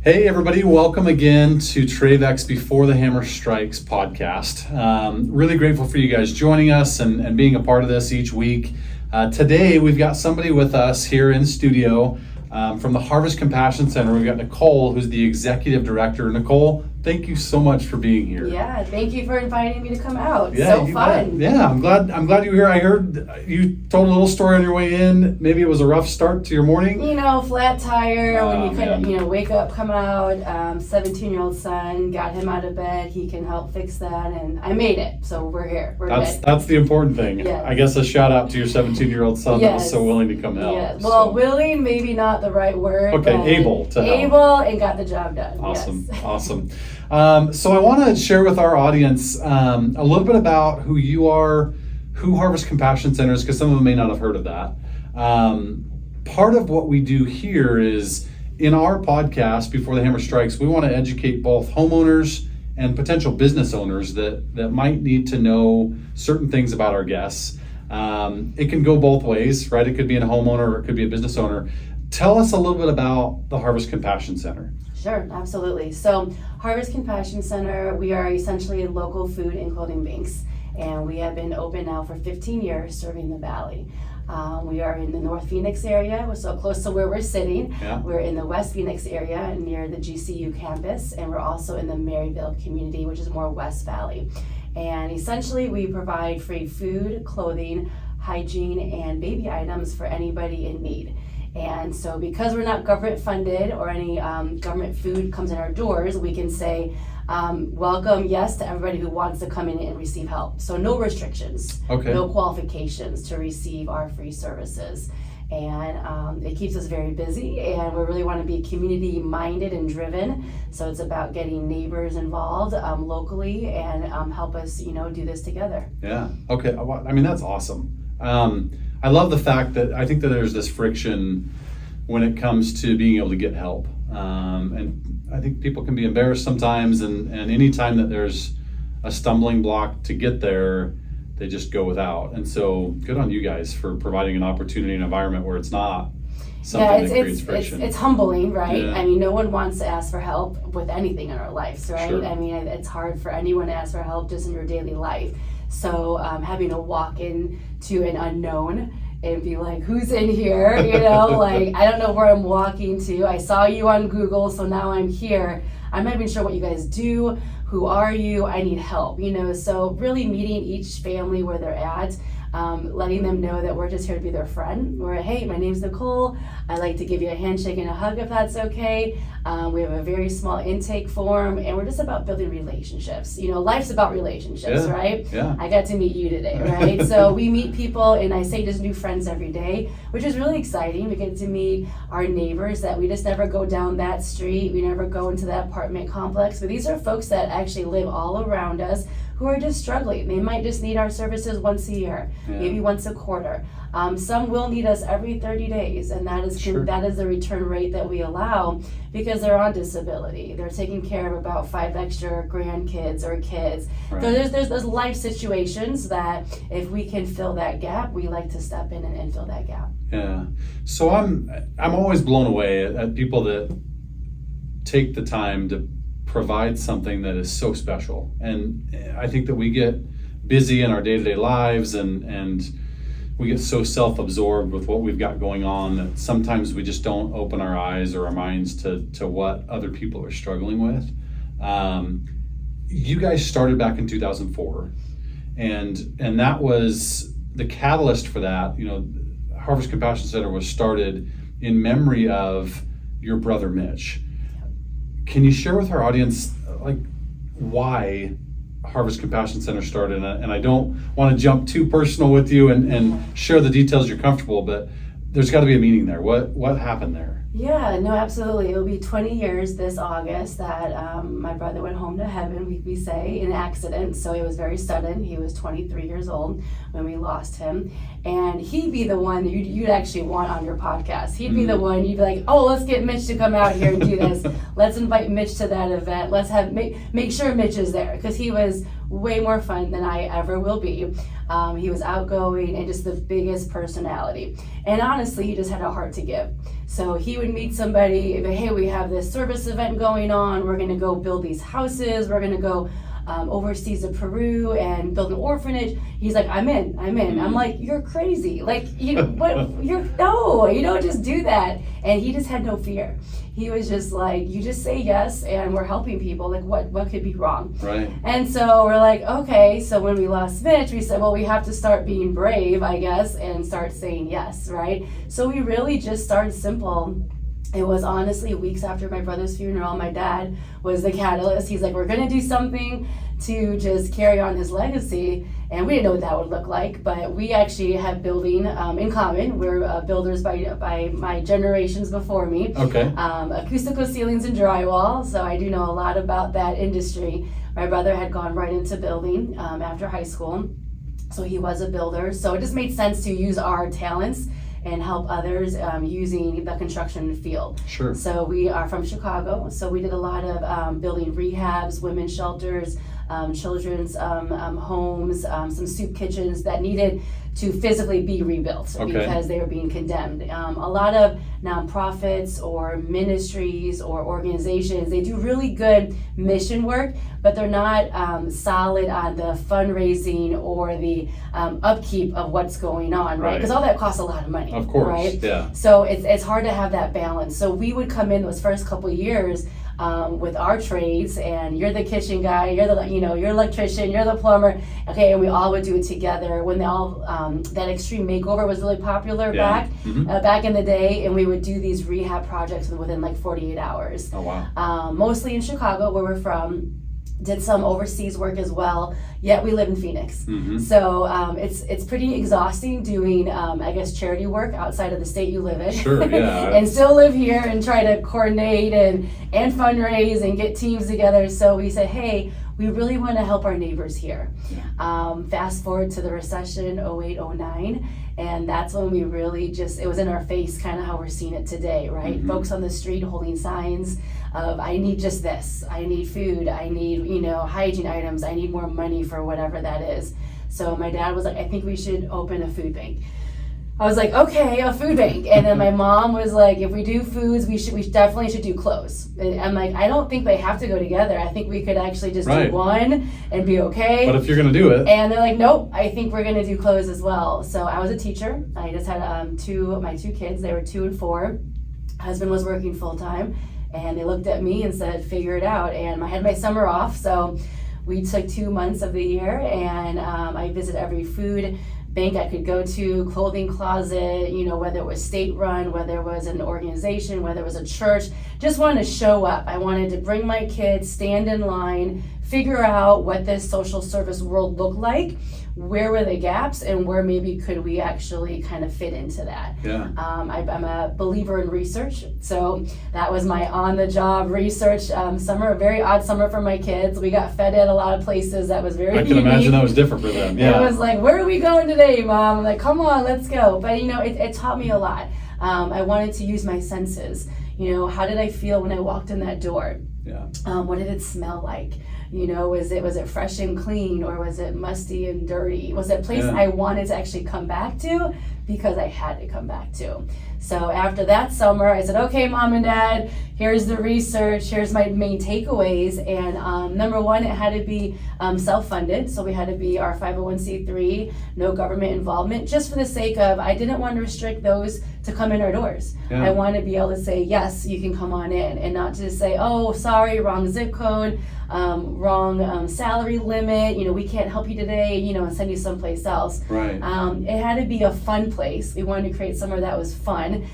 Hey everybody, welcome again to TraVek's Before the Hammer Strikes podcast. Really grateful for you guys joining us and being a part of this each week. Today we've got somebody with us here in studio from the Harvest Compassion Center. We've got Nicole, who's the executive director. Nicole, thank you so much for being here. Yeah, thank you for inviting me to come out. Yeah, so fun. Yeah, I'm glad you were here. I heard you told a little story on your way in. Maybe it was a rough start to your morning. You know, flat tire when you couldn't, man. wake up, come out. 17-year-old son, got him out of bed. He can help fix that, and I made it. So we're here. We're good. That's the important thing. Yes. I guess a shout out to your 17-year-old son that was so willing to come help. Yes. Well, willing, maybe not the right word. Okay, but able to help. Able and got the job done. Awesome, Yes. awesome. So I want to share with our audience a little bit about who you are, who Harvest Compassion Center is, because some of them may not have heard of that. Part of what we do here is, in our podcast, Before the Hammer Strikes, we want to educate both homeowners and potential business owners that might need to know certain things about our guests. It can go both ways, right? It could be a homeowner or it could be a business owner. Tell us a little bit about the Harvest Compassion Center. Sure, absolutely. So Harvest Compassion Center, we are essentially local food and clothing banks, and we have been open now for 15 years serving the Valley. We are in the North Phoenix area, we're so close to where we're sitting. Yeah. We're in the West Phoenix area near the GCU campus, and we're also in the Maryville community, which is more West Valley. And essentially we provide free food, clothing, hygiene, and baby items for anybody in need. And so because we're not government funded or any government food comes in our doors, we can say welcome, yes, to everybody who wants to come in and receive help. So no restrictions, Okay. no qualifications to receive our free services. And it keeps us very busy, and we really want to be community minded and driven. So it's about getting neighbors involved locally and help us, do this together. Yeah. Okay. I mean, that's awesome. I love the fact that I think that there's this friction when it comes to being able to get help. And I think people can be embarrassed sometimes, and anytime that there's a stumbling block to get there, they just go without. And so good on you guys for providing an opportunity, an environment where it's not something that creates friction. It's humbling, right? Yeah. I mean, no one wants to ask for help with anything in our lives, right? Sure. I mean, it's hard for anyone to ask for help just in your daily life. So having to walk in to an unknown and be like, who's in here? Like, I don't know where I'm walking to. I saw you on Google, so now I'm here. I'm not even sure what you guys do. Who are you? I need help, So really meeting each family where they're at, letting them know that we're just here to be their friend. Hey, my name's Nicole. I'd like to give you a handshake and a hug if that's okay. We have a very small intake form, and we're just about building relationships. Life's about relationships, Yeah, right? yeah. I got to meet you today, right? So we meet people, and I say just new friends every day, which is really exciting. We get to meet our neighbors that we just never go down that street. We never go into that apartment complex. But these are folks that actually live all around us who are just struggling. They might just need our services once a year, maybe once a quarter. Some will need us every 30 days, and that is that is the return rate that we allow because they're on disability. They're taking care of about 5 extra grandkids or kids. Right. So there's life situations that if we can fill that gap, we like to step in and fill that gap. Yeah. So I'm always blown away at people that take the time to provide something that is so special. And I think that we get busy in our day-to-day lives and we get so self-absorbed with what we've got going on that sometimes we just don't open our eyes or our minds to what other people are struggling with. You guys started back in 2004, and that was the catalyst for that. Harvest Compassion Center was started in memory of your brother Mitch. Can you share with our audience why Harvest Compassion Center started? And I don't want to jump too personal with you and share the details you're comfortable, but there's got to be a meaning there. What happened there? Yeah, no, absolutely. It'll be 20 years this August that my brother went home to heaven, we say, in an accident. So it was very sudden. He was 23 years old when we lost him. And he'd be the one that you'd actually want on your podcast. He'd be the one you'd be like, oh, let's get Mitch to come out here and do this. Let's invite Mitch to that event. Let's make sure Mitch is there, because he was way more fun than I ever will be. He was outgoing and just the biggest personality. And honestly, he just had a heart to give. So he would meet somebody, hey, we have this service event going on. We're going to go build these houses. We're going to go overseas to Peru and build an orphanage. He's like, I'm in. I'm like, you're crazy. Like, you don't just do that. And he just had no fear. He was just like, you just say yes, and we're helping people. Like, what could be wrong? Right. And so we're like, okay. So when we lost Mitch, we said, well, we have to start being brave, I guess, and start saying yes, right? So we really just started simple. It was honestly weeks after my brother's funeral. My dad was the catalyst. He's like, we're going to do something to just carry on his legacy. And we didn't know what that would look like, but we actually have building in common. We're builders by my generations before me. Okay. Acoustical ceilings and drywall, so I do know a lot about that industry. My brother had gone right into building after high school, so he was a builder. So it just made sense to use our talents and help others using the construction field. Sure. So we are from Chicago, so we did a lot of building rehabs, women's shelters, children's homes, some soup kitchens that needed to physically be rebuilt because they were being condemned. A lot of nonprofits or ministries or organizations, they do really good mission work, but they're not solid on the fundraising or the upkeep of what's going on, right? Because all that costs a lot of money, of course, right? Yeah. So it's hard to have that balance. So we would come in those first couple of years with our trades, and you're the kitchen guy, you're electrician, you're the plumber, okay, and we all would do it together. When that extreme makeover was really popular back in the day, and we would do these rehab projects within like 48 hours. Oh wow. Mostly in Chicago, where we're from. Did some overseas work as well, yet we live in Phoenix. So it's pretty exhausting doing, I guess, charity work outside of the state you live in. Sure, yeah. And still live here and try to coordinate and fundraise and get teams together. So we said, hey, we really want to help our neighbors here. Fast forward to the recession, 08, 09. And that's when we really it was in our face, kind of how we're seeing it today, right? Folks on the street holding signs of, I need just this, I need food, I need, hygiene items, I need more money for whatever that is. So my dad was like, I think we should open a food bank. I was like, okay, a food bank. And then my mom was like, if we do foods, we definitely should do clothes. And I'm like, I don't think they have to go together. I think we could actually just do one and be okay. But if you're going to do it. And they're like, nope, I think we're going to do clothes as well. So I was a teacher. I just had my two kids. They were 2 and 4. Husband was working full time. And they looked at me and said, figure it out. And I had my summer off. So we took 2 months of the year, and I visited every food bank I could go to, clothing closet, whether it was state run, whether it was an organization, whether it was a church, just wanted to show up. I wanted to bring my kids, stand in line, figure out what this social service world looked like, where were the gaps, and where maybe could we actually kind of fit into that. Yeah. I'm a believer in research, so that was my on-the-job research summer, a very odd summer for my kids. We got fed at a lot of places that was very I can imagine that was different for them. Yeah. It was like, where are we going today, Mom? I'm like, come on, let's go. But it taught me a lot. I wanted to use my senses. How did I feel when I walked in that door? Yeah. What did it smell like? Was it fresh and clean, or was it musty and dirty? Was it a place I wanted to actually come back to because I had to come back to? So after that summer, I said, okay, Mom and Dad, here's the research, here's my main takeaways. And number one, it had to be self-funded. So we had to be our 501c3, no government involvement, just for the sake of, I didn't want to restrict those to come in our doors. I want to be able to say, yes, you can come on in, and not just say, oh, sorry, wrong zip code, wrong salary limit, we can't help you today, and send you someplace else. Right. It had to be a fun place. We wanted to create somewhere that was fun,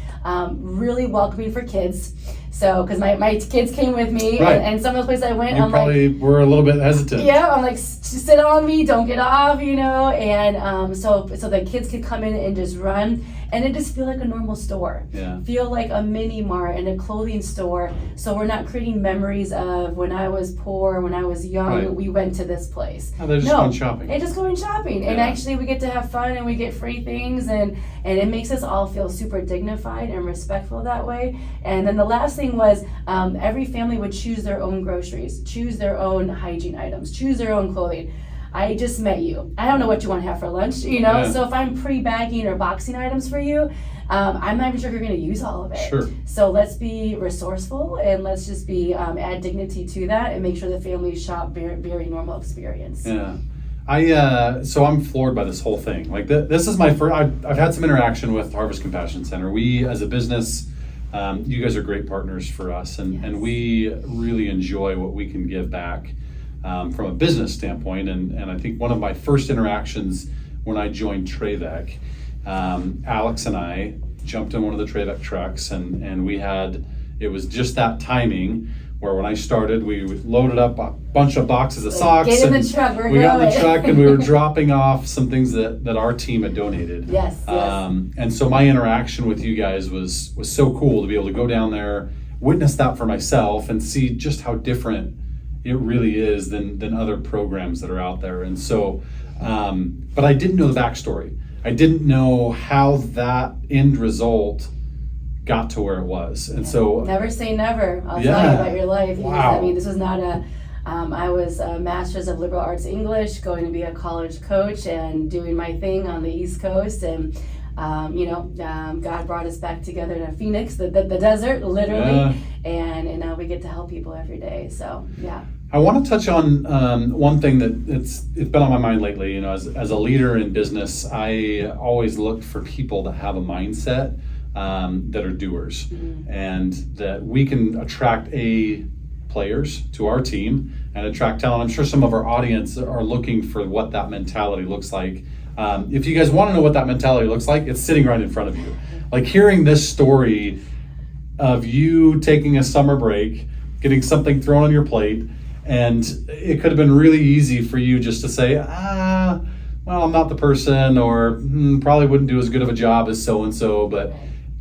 really welcoming for kids. So, because my kids came with me, and some of those places I went, I'm probably were a little bit hesitant. Yeah, I'm like, sit on me, don't get off, and so the kids could come in and just run, and it just feel like a normal store. Yeah. Feel like a mini mart and a clothing store. So we're not creating memories of when I was poor, when I was young, we went to this place. Oh, they're just going shopping. They're just going shopping, and actually we get to have fun, and we get free things, and it makes us all feel super dignified and respectful that way. And then the last thing was every family would choose their own groceries, choose their own hygiene items, choose their own clothing. I just met you. I don't know what you want to have for lunch, you know? Yeah. So if I'm pre-bagging or boxing items for you, I'm not even sure you're going to use all of it. Sure. So let's be resourceful and let's just be add dignity to that and make sure the families shop very normal experience. Yeah. So I'm floored by this whole thing. Like this is my first, I've had some interaction with Harvest Compassion Center. We as a business, you guys are great partners for us, and we really enjoy what we can give back from a business standpoint. And I think one of my first interactions when I joined TraVek, Alex and I jumped in one of the TraVek trucks, and it was just that timing where when I started, we loaded up a bunch of boxes of socks. Get in the truck, we got in the truck and we were dropping off some things that our team had donated. Yes. And so my interaction with you guys was so cool to be able to go down there, witness that for myself, and see just how different it really is than other programs that are out there. And so, but I didn't know the backstory. I didn't know how that end result got to where it was. And so never say never. I'll tell you about your life. Wow. I mean, this was not I was a master's of liberal arts English, going to be a college coach and doing my thing on the East Coast. And, God brought us back together to Phoenix, the desert, literally. Yeah. And now we get to help people every day. So, yeah. I want to touch on one thing that it's been on my mind lately. You know, as a leader in business, I always look for people that have a mindset that are doers, and that we can attract players to our team and attract talent. I'm sure some of our audience are looking for what that mentality looks like. If you guys want to know what that mentality looks like, it's sitting right in front of you. Like hearing this story of you taking a summer break, getting something thrown on your plate, and it could have been really easy for you just to say, well, I'm not the person, or probably wouldn't do as good of a job as so-and-so, but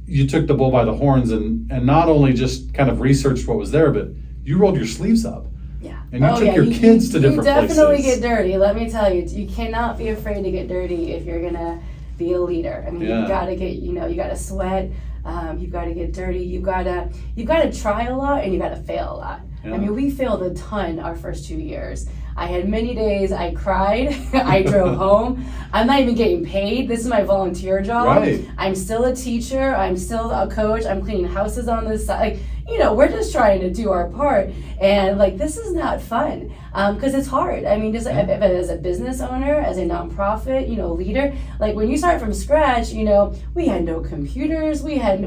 you took the bull by the horns and not only just kind of researched what was there, but you rolled your sleeves up. Yeah. And you took your kids to different places. You definitely get dirty. Let me tell you, you cannot be afraid to get dirty if you're gonna be a leader. I mean, you gotta get, you gotta sweat. You gotta get dirty. You gotta try a lot and you gotta fail a lot. Yeah. I mean, we failed a ton our first 2 years. I had many days I cried. I drove home. I'm not even getting paid. This is my volunteer job. Right. I'm still a teacher. I'm still a coach. I'm cleaning houses on the side. We're just trying to do our part. And this is not fun because it's hard. I mean, just as a business owner, as a nonprofit, leader, when you start from scratch, we had no computers. We didn't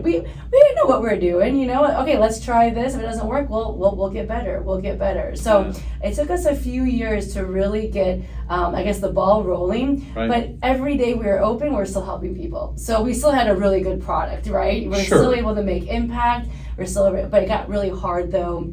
know what we were doing. Okay, let's try this. If it doesn't work, we'll get better. We'll get better. So it took us a few years to really get, the ball rolling. Right. But every day we were open, we're still helping people. So we still had a really good product, right? We're still able to make impact. But it got really hard though.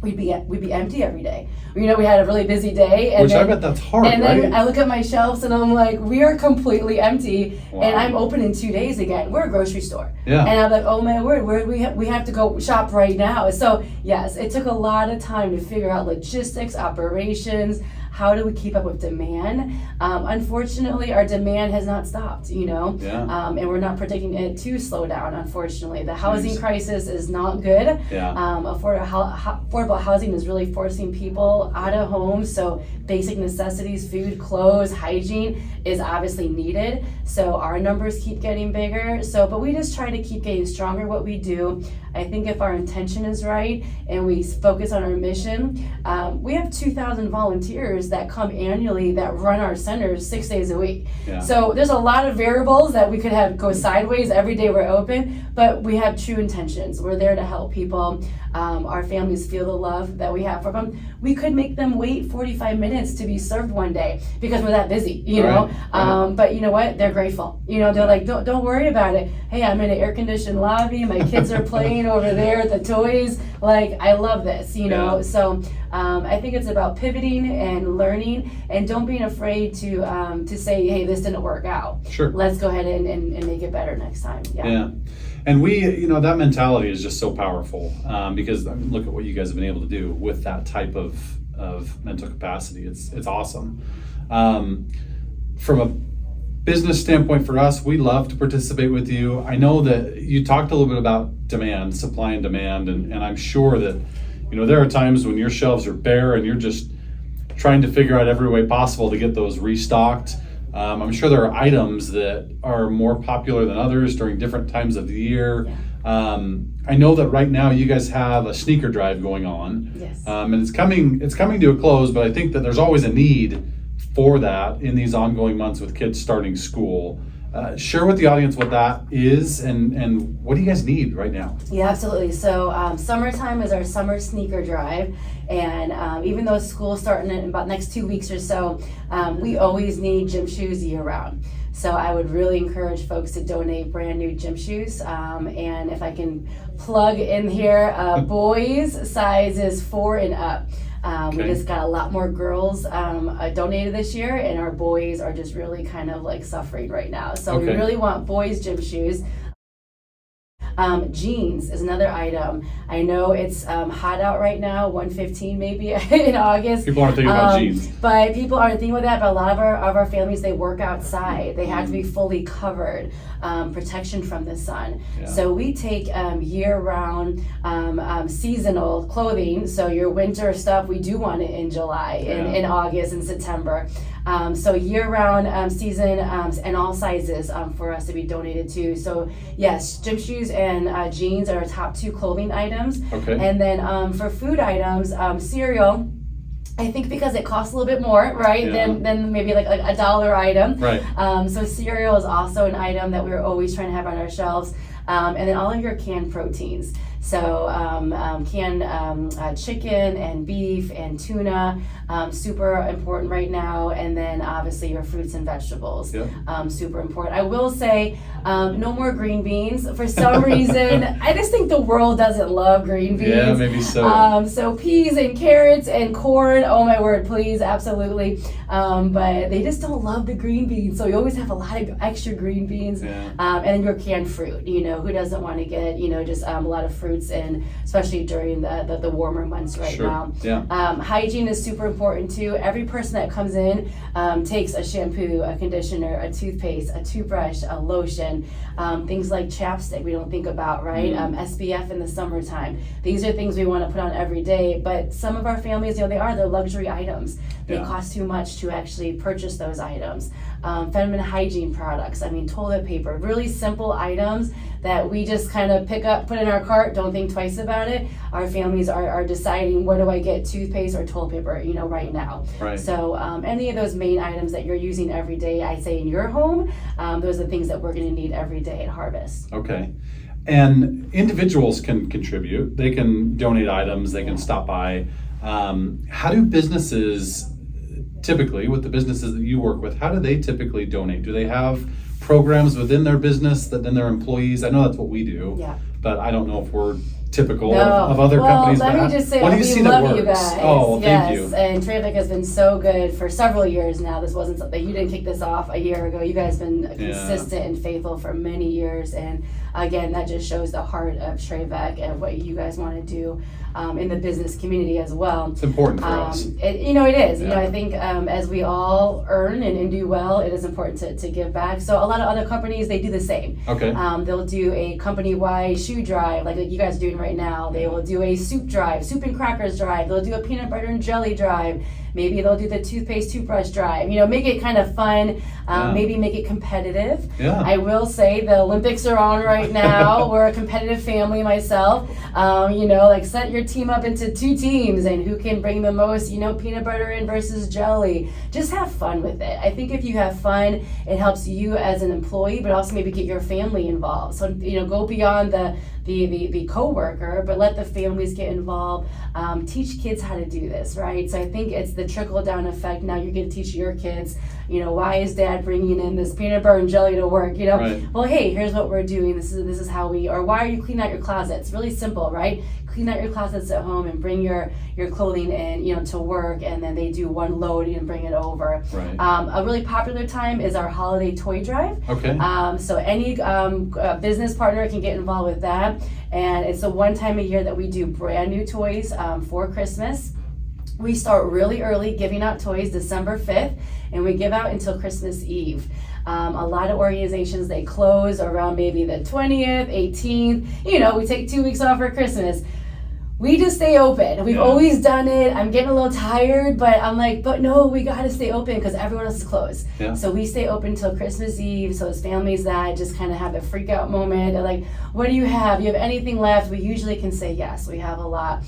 We'd be empty every day. We had a really busy day. And I bet that's hard, and then I look at my shelves and I'm like, we are completely empty. Wow. And I'm open in 2 days again. We're a grocery store. Yeah. And I'm like, oh my word, we have to go shop right now. So yes, it took a lot of time to figure out logistics, operations. How do we keep up with demand? Unfortunately, our demand has not stopped, and we're not predicting it to slow down, unfortunately. The housing crisis is not good. Yeah. Affordable housing is really forcing people out of homes, so basic necessities, food, clothes, hygiene is obviously needed. So our numbers keep getting bigger. But we just try to keep getting stronger what we do. I think if our intention is right and we focus on our mission, we have 2,000 volunteers that come annually that run our centers 6 days a week. Yeah. So there's a lot of variables that we could have go sideways every day we're open, but we have true intentions. We're there to help people. Our families feel the love that we have for them. We could make them wait 45 minutes to be served one day because we're that busy, know. Right. But you know what? They're grateful. They're like, don't worry about it. Hey, I'm in an air-conditioned lobby. My kids are playing over there at the toys. I love this, Yeah. So I think it's about pivoting and learning, and don't be afraid to say, hey, this didn't work out. Sure. Let's go ahead and make it better next time. Yeah. And we, that mentality is just so powerful because look at what you guys have been able to do with that type of mental capacity. It's awesome. From a business standpoint for us, we love to participate with you. I know that you talked a little bit about demand, supply and demand, and I'm sure that, there are times when your shelves are bare and you're just trying to figure out every way possible to get those restocked. I'm sure there are items that are more popular than others during different times of the year. Yeah. I know that right now you guys have a sneaker drive going on. Yes. And it's coming to a close, but I think that there's always a need for that in these ongoing months with kids starting school. Share with the audience what that is and what do you guys need right now? Yeah, absolutely. So summertime is our summer sneaker drive, and even though school's starting in about next 2 weeks or so, we always need gym shoes year round. So I would really encourage folks to donate brand new gym shoes. And if I can plug in here, boys sizes 4 and up. We just got a lot more girls donated this year, and our boys are just really kind of like suffering right now. So we really want boys gym shoes. Jeans is another item. I know it's hot out right now, 115 maybe in August. People aren't thinking about jeans. But people aren't thinking about that, but a lot of our families, they work outside. They have to be fully covered, protection from the sun. Yeah. So we take year-round seasonal clothing. So your winter stuff, we do want it in July, in August and September. So year-round season and all sizes for us to be donated to. So yes, gym shoes and jeans are our top 2 clothing items. And then for food items, cereal, I think because it costs a little bit more, right, than maybe like a $1 item. Right. So cereal is also an item that we're always trying to have on our shelves. And then all of your canned proteins. So canned chicken and beef and tuna, super important right now. And then obviously your fruits and vegetables, super important. I will say no more green beans. For some reason, I just think the world doesn't love green beans. Yeah, maybe so. So peas and carrots and corn, oh my word, please, absolutely. But they just don't love the green beans. So you always have a lot of extra green beans. And your canned fruit, who doesn't want to get, just a lot of fruits, and especially during the warmer months right now. Hygiene is super important too. Every person that comes in takes a shampoo, a conditioner, a toothpaste, a toothbrush, a lotion, things like chapstick we don't think about, right? SPF in the summertime. These are things we want to put on every day, but some of our families, they're luxury items. They cost too much to actually purchase those items. Feminine hygiene products, toilet paper, really simple items that we just kind of pick up, put in our cart, don't think twice about it. Our families are deciding, where do I get toothpaste or toilet paper, right now. So any of those main items that you're using every day, I say in your home, those are the things that we're going to need every day at Harvest. And individuals can contribute. They can donate items, they can stop by. How do businesses typically, with the businesses that you work with, how do they typically donate? Do they have programs within their business that then their employees, I know that's what we do, but I don't know if we're typical of other companies. Let me just say, what do you see that works? You guys. Oh, thank you. And TraVek has been so good for several years now. This wasn't something, you didn't kick this off a year ago. You guys have been consistent and faithful for many years. And again, that just shows the heart of TraVek and what you guys want to do in the business community as well. It's important for us. It is. I think as we all earn and do well, it is important to give back. So a lot of other companies, they do the same. They'll do a company-wide shoe drive, like you guys are doing right now. They will do a soup drive, soup and crackers drive. They'll do a peanut butter and jelly drive. Maybe they'll do the toothpaste, toothbrush drive. Make it kind of fun. Maybe make it competitive. I will say the Olympics are on right now. We're a competitive family myself. Set your team up into 2 teams and who can bring the most, peanut butter in versus jelly. Just have fun with it. I think if you have fun, it helps you as an employee, but also maybe get your family involved. So, go beyond the co-worker, but let the families get involved. Teach kids how to do this, right? So I think it's the trickle-down effect. Now you're going to teach your kids, why is dad bringing in this peanut butter and jelly to work? Well, hey, here's what we're doing. This is how we, or why are you cleaning out your closet? It's really simple, right? Clean out your closets at home and bring your clothing in, to work, and then they do one load and bring it over. A really popular time is our holiday toy drive. So any business partner can get involved with that, and it's the one time a year that we do brand new toys for Christmas. We start really early giving out toys December 5th, and we give out until Christmas Eve. A lot of organizations, they close around maybe the 20th, 18th. We take 2 weeks off for Christmas. we just stay open. We've always done it. I'm getting a little tired, but I'm like, but no, we got to stay open because everyone else is closed. Yeah. So we stay open till Christmas Eve. So it's families that just kind of have a freak out moment. They're like, what do you have? You have anything left? We usually can say yes. We have a lot.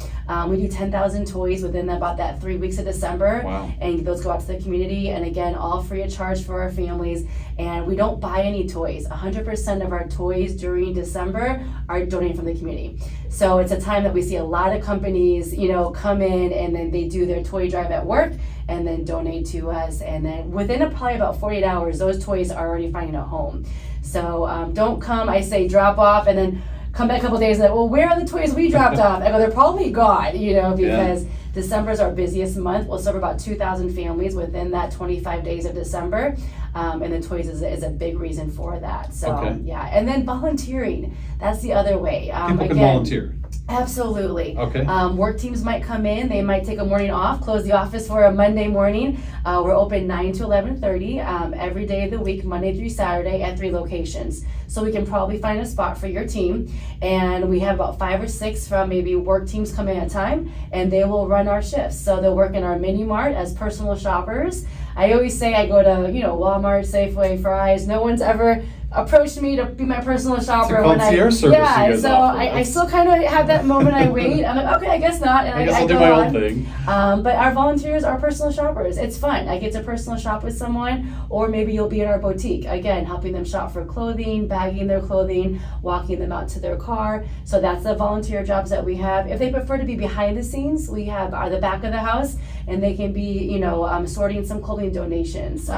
We do 10,000 toys within about that 3 weeks of December. Wow. And those go out to the community. And again, all free of charge for our families. And we don't buy any toys. 100% of our toys during December are donated from the community. So it's a time that we see a lot of companies, come in and then they do their toy drive at work and then donate to us. And then within probably about 48 hours, those toys are already finding a home. So don't come, I say drop off and then come back a couple days and well, where are the toys we dropped off? I go, they're probably gone, because December is our busiest month. We'll serve about 2,000 families within that 25 days of December. And the toys is a big reason for that. So, And then volunteering. That's the other way. People can volunteer. Absolutely. Okay. Work teams might come in. They might take a morning off, close the office for a Monday morning. We're open 9 to 11:30 every day of the week, Monday through Saturday at 3 locations. So we can probably find a spot for your team. And we have about 5 or 6 from maybe work teams come in at a time, and they will run our shifts. So they'll work in our mini mart as personal shoppers. I always say I go to, Walmart, Safeway, Fry's. No one's ever approached me to be my personal shopper. It's a concierge service you guys so offer. I still kind of have that moment I wait. I'm like, okay, I guess not. And I guess I'll do my own thing. But our volunteers are personal shoppers. It's fun. I get to personal shop with someone, or maybe you'll be in our boutique. Again, helping them shop for clothing, bagging their clothing, walking them out to their car. So that's the volunteer jobs that we have. If they prefer to be behind the scenes, we have the back of the house, and they can be, sorting some clothing donations,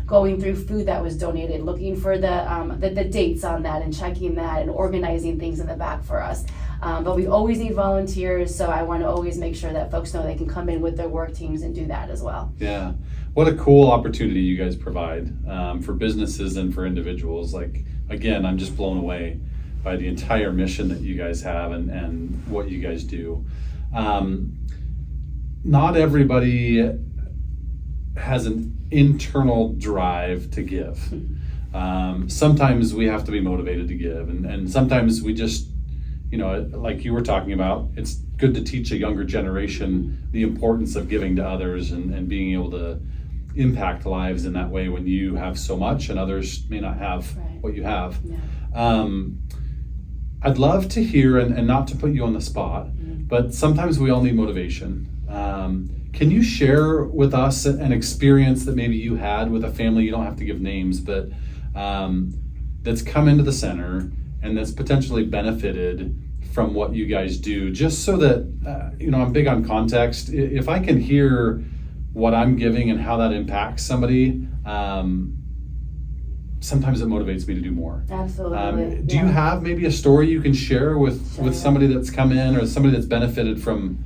going through food that was donated, looking for the dates on that and checking that and organizing things in the back for us. But we always need volunteers, so I want to always make sure that folks know they can come in with their work teams and do that as well. Yeah. What a cool opportunity you guys provide for businesses and for individuals. Like, again, I'm just blown away by the entire mission that you guys have and what you guys do. Not everybody has an internal drive to give. Sometimes we have to be motivated to give, and sometimes we just, like you were talking about, it's good to teach a younger generation the importance of giving to others and being able to impact lives in that way when you have so much and others may not have what you have. Yeah. I'd love to hear, and not to put you on the spot, but sometimes we all need motivation. Can you share with us an experience that maybe you had with a family, you don't have to give names, but that's come into the center and that's potentially benefited from what you guys do, just so that, I'm big on context. If I can hear what I'm giving and how that impacts somebody, sometimes it motivates me to do more. Absolutely. Do you have maybe a story you can share with somebody that's come in or somebody that's benefited from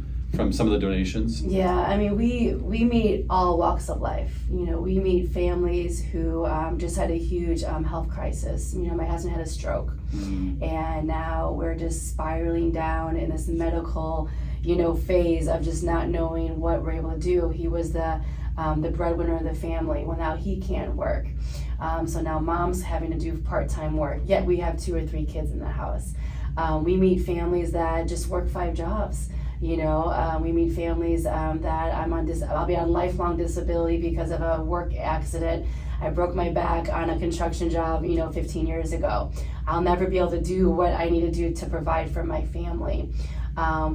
some of the donations? Yeah, I mean, we meet all walks of life. We meet families who just had a huge health crisis. My husband had a stroke, and now we're just spiraling down in this medical, phase of just not knowing what we're able to do. He was the breadwinner of the family. Well, now he can't work. So now mom's having to do part-time work, yet we have 2 or 3 kids in the house. We meet families that just work 5 jobs. We meet families that I'll be on lifelong disability because of a work accident. I broke my back on a construction job, 15 years ago. I'll never be able to do what I need to do to provide for my family.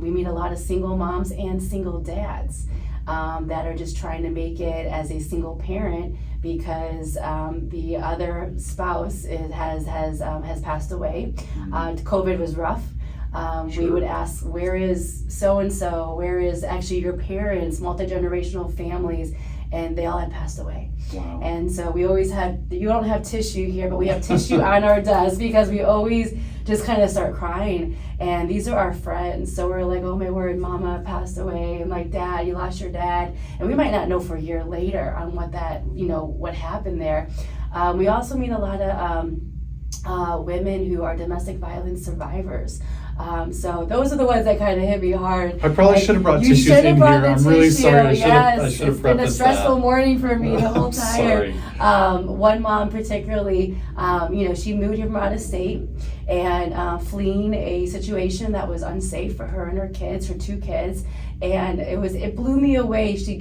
We meet a lot of single moms and single dads that are just trying to make it as a single parent because the other spouse has passed away. COVID was rough. Sure. We would ask, where is so-and-so? Where is actually your parents, multi-generational families? And they all had passed away. Wow. And so we always you don't have tissue here, but we have tissue on our desk because we always just kind of start crying. And these are our friends. So we're like, oh my word, mama passed away. And like, dad, you lost your dad. And we might not know for a year later on what happened there. We also meet a lot of women who are domestic violence survivors. So those are the ones that kind of hit me hard. I probably should have brought You tissues should have in brought here. the I'm really tissue. sorry. I Yes, should have it's been a prefaced stressful that. morning for me the whole I'm time. sorry. One mom particularly, she moved here from out of state and fleeing a situation that was unsafe for her and her kids, her 2 kids, and it blew me away. She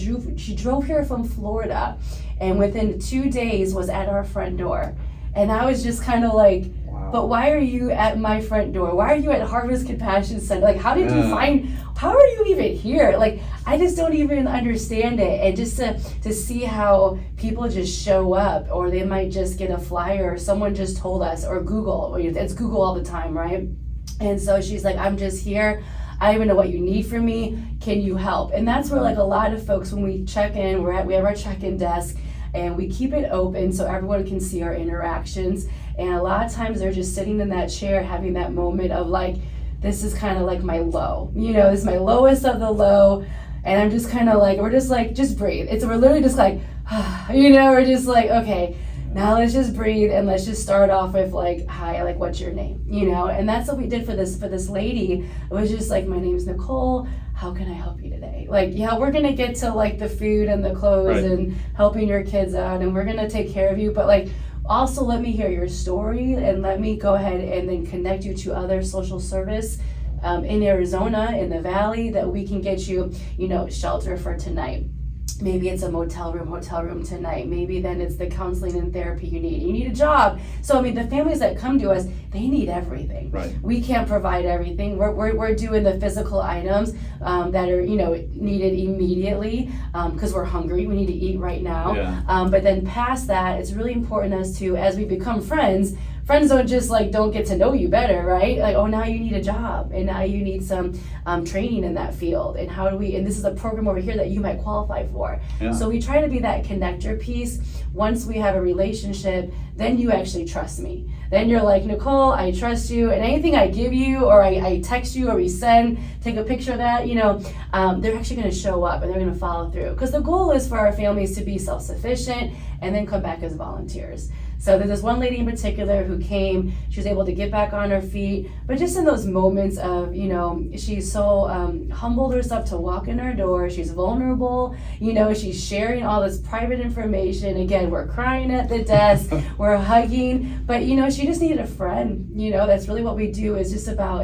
drove here from Florida, and within 2 days was at our front door, and I was just kind of like, Wow. but why are you at my front door? Why are you at Harvest Compassion Center? Like, how did you Yeah. how are you even here? Like, I just don't even understand it. And just to see how people just show up, or they might just get a flyer, or someone just told us, or Google, it's Google all the time, right? And so she's like, I'm just here. I don't even know what you need from me. Can you help? And that's where, like, a lot of folks, when we check in, we have our check-in desk, and we keep it open so everyone can see our interactions. And a lot of times they're just sitting in that chair having that moment of like, this is kind of like my low, this is my lowest of the low. And I'm just kind of like, we're just like, just breathe. We're literally just like, we're just like, okay, now let's just breathe and let's just start off with like, hi, like, what's your name? And that's what we did for this lady. It was just like, my name's Nicole. How can I help you today? Like, yeah, we're gonna get to like the food and the clothes and helping your kids out, and we're gonna take care of you. But like, also let me hear your story, and let me go ahead and then connect you to other social service in Arizona, in the Valley, that we can get you, shelter for tonight. Maybe it's a hotel room tonight. Maybe then it's the counseling and therapy you need. You need a job. So, I mean, the families that come to us, they need everything. Right. We can't provide everything. We're doing the physical items that are, needed immediately because we're hungry. We need to eat right now. Yeah. But then past that, it's really important as we become friends don't just like, don't get to know you better, right? Like, oh, now you need a job, and now you need some training in that field. And and this is a program over here that you might qualify for. Yeah. So we try to be that connector piece. Once we have a relationship, then you actually trust me. Then you're like, Nicole, I trust you, and anything I give you, or I text you, or we take a picture of that, they're actually gonna show up and they're gonna follow through. Because the goal is for our families to be self-sufficient and then come back as volunteers. So there's this one lady in particular who came, she was able to get back on her feet, but just in those moments of, she's so humbled herself to walk in her door, she's vulnerable, she's sharing all this private information. Again, we're crying at the desk, we're hugging, but she just needed a friend. That's really what we do, is just about,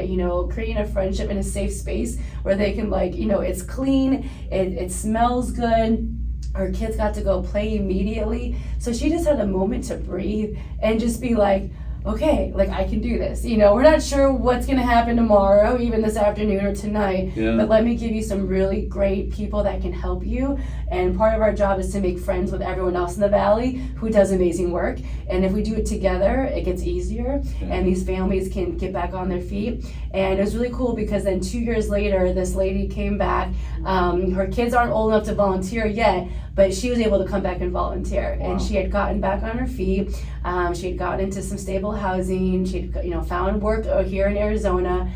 creating a friendship in a safe space where they can it's clean, it smells good. Her kids got to go play immediately. So she just had a moment to breathe and just be like, okay, like, I can do this. We're not sure what's going to happen tomorrow, even this afternoon or tonight, but let me give you some really great people that can help you. And part of our job is to make friends with everyone else in the Valley who does amazing work. And if we do it together, it gets easier, and these families can get back on their feet. And it was really cool because then 2 years later, this lady came back. Her kids aren't old enough to volunteer yet, but she was able to come back and volunteer. Wow. And she had gotten back on her feet. She had gotten into some stable housing. She had found work here in Arizona.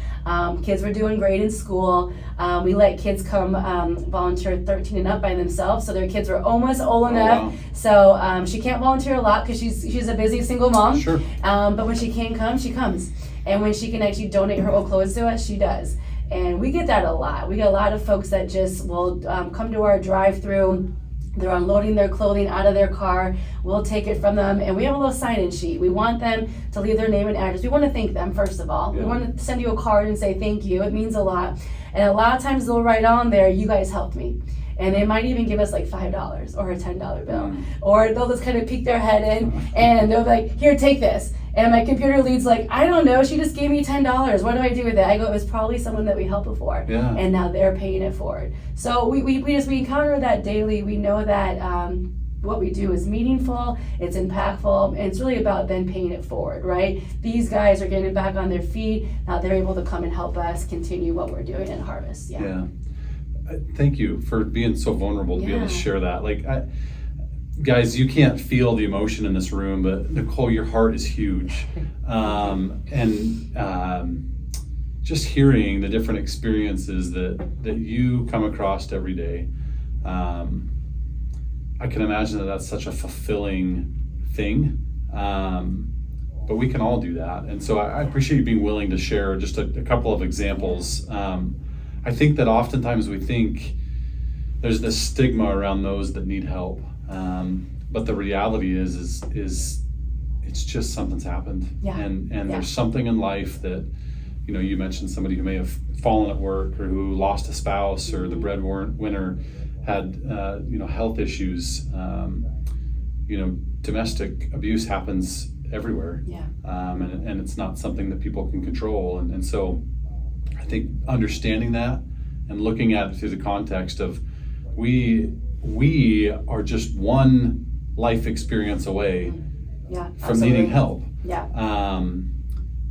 Kids were doing great in school. We let kids come volunteer 13 and up by themselves, so their kids were almost old enough. Wow. So she can't volunteer a lot because she's a busy single mom. Sure. But when she can come, she comes. And when she can actually donate her old clothes to us, she does. And we get that a lot. We get a lot of folks that just will come to our drive-through. They're unloading their clothing out of their car. We'll take it from them, and we have a little sign-in sheet. We want them to leave their name and address. We want to thank them, first of all. We want to send you a card and say thank you. It means a lot. And a lot of times they'll write on there, you guys helped me. And they might even give us like $5 or a $10 bill. Or they'll just kind of peek their head in, and they'll be like, here, take this. And my computer lead's like, I don't know, she just gave me $10. What do I do with it? I go, it was probably someone that we helped before. Yeah. And now they're paying it forward. So we encounter that daily. We know that what we do is meaningful, it's impactful, and it's really about then paying it forward, right? These guys are getting back on their feet. Now they're able to come and help us continue what we're doing in Harvest. Yeah. Thank you for being so vulnerable to be able to share that. Like, guys, you can't feel the emotion in this room, but Nicole, your heart is huge. Just hearing the different experiences that you come across every day, I can imagine that that's such a fulfilling thing. but we can all do that. And so I appreciate you being willing to share just a couple of examples. I think that oftentimes we think there's this stigma around those that need help. But the reality is it's just something's happened. Yeah. And Yeah. there's something in life that, you mentioned somebody who may have fallen at work, or who lost a spouse, or the breadwinner had, health issues. Domestic abuse happens everywhere. Yeah. And it's not something that people can control. And so I think understanding that and looking at it through the context of we are just one life experience away Yeah, from absolutely. needing help. Yeah.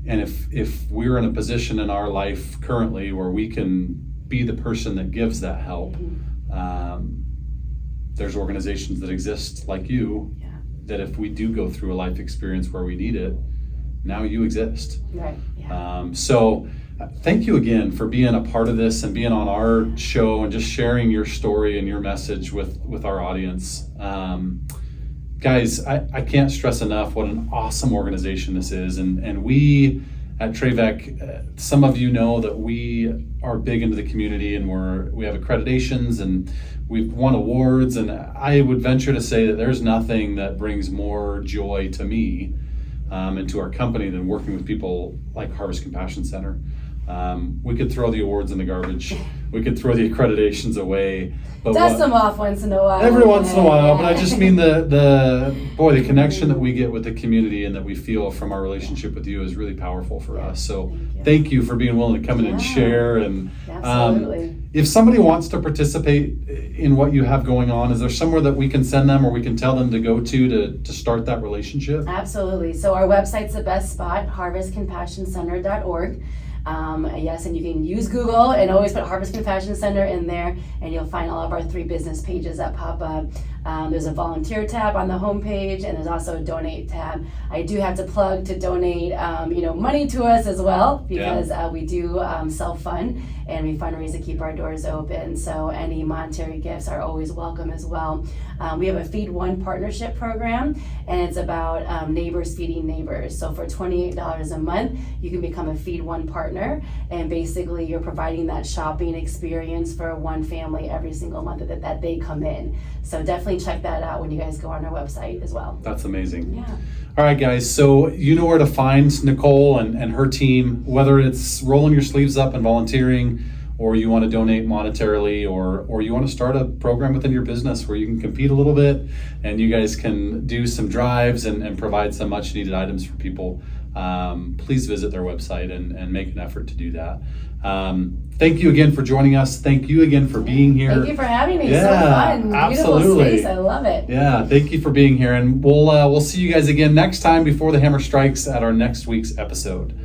And if we're in a position in our life currently where we can be the person that gives that help, there's organizations that exist like you, Yeah. that if we do go through a life experience where we need it, now you exist. Right. Yeah. So thank you again for being a part of this and being on our show and just sharing your story and your message with our audience. Guys, I can't stress enough what an awesome organization this is. And we at TraVek, some of you know that we are big into the community, and we have accreditations and we've won awards. And I would venture to say that there's nothing that brings more joy to me and to our company than working with people like Harvest Compassion Center. We could throw the awards in the garbage. We could throw the accreditations away. But Dust them off once in a while. every once in a while, Yeah. but I just mean the connection that we get with the community and that we feel from our relationship with you is really powerful for us. So thank you for being willing to come in and share. And Absolutely. if somebody wants to participate in what you have going on, is there somewhere that we can send them or we can tell them to go to start that relationship? Absolutely. So our website's the best spot, harvestcompassioncenter.org. Yes, and you can use Google and always put Harvest Compassion Center in there, and you'll find all of our 3 business pages that pop up. There's a volunteer tab on the homepage, and there's also a donate tab. I do have to plug to donate, money to us as well, because we do self-fund and we fundraise to keep our doors open. So any monetary gifts are always welcome as well. We have a Feed One partnership program, and it's about neighbors feeding neighbors. So for $28 a month, you can become a Feed One partner, and basically you're providing that shopping experience for one family every single month that they come in. So definitely check that out when you guys go on our website as well. That's amazing. Yeah. All right, guys, so you know where to find Nicolee and her team, whether it's rolling your sleeves up and volunteering, or you want to donate monetarily, or you want to start a program within your business where you can compete a little bit and you guys can do some drives and provide some much needed items for people. Please visit their website and make an effort to do that. Thank you again for joining us. Thank you again for being here. Thank you for having me. Yeah, So fun. absolutely. Beautiful space. I love it. Yeah, thank you for being here, and we'll see you guys again next time before the hammer strikes at our next week's episode.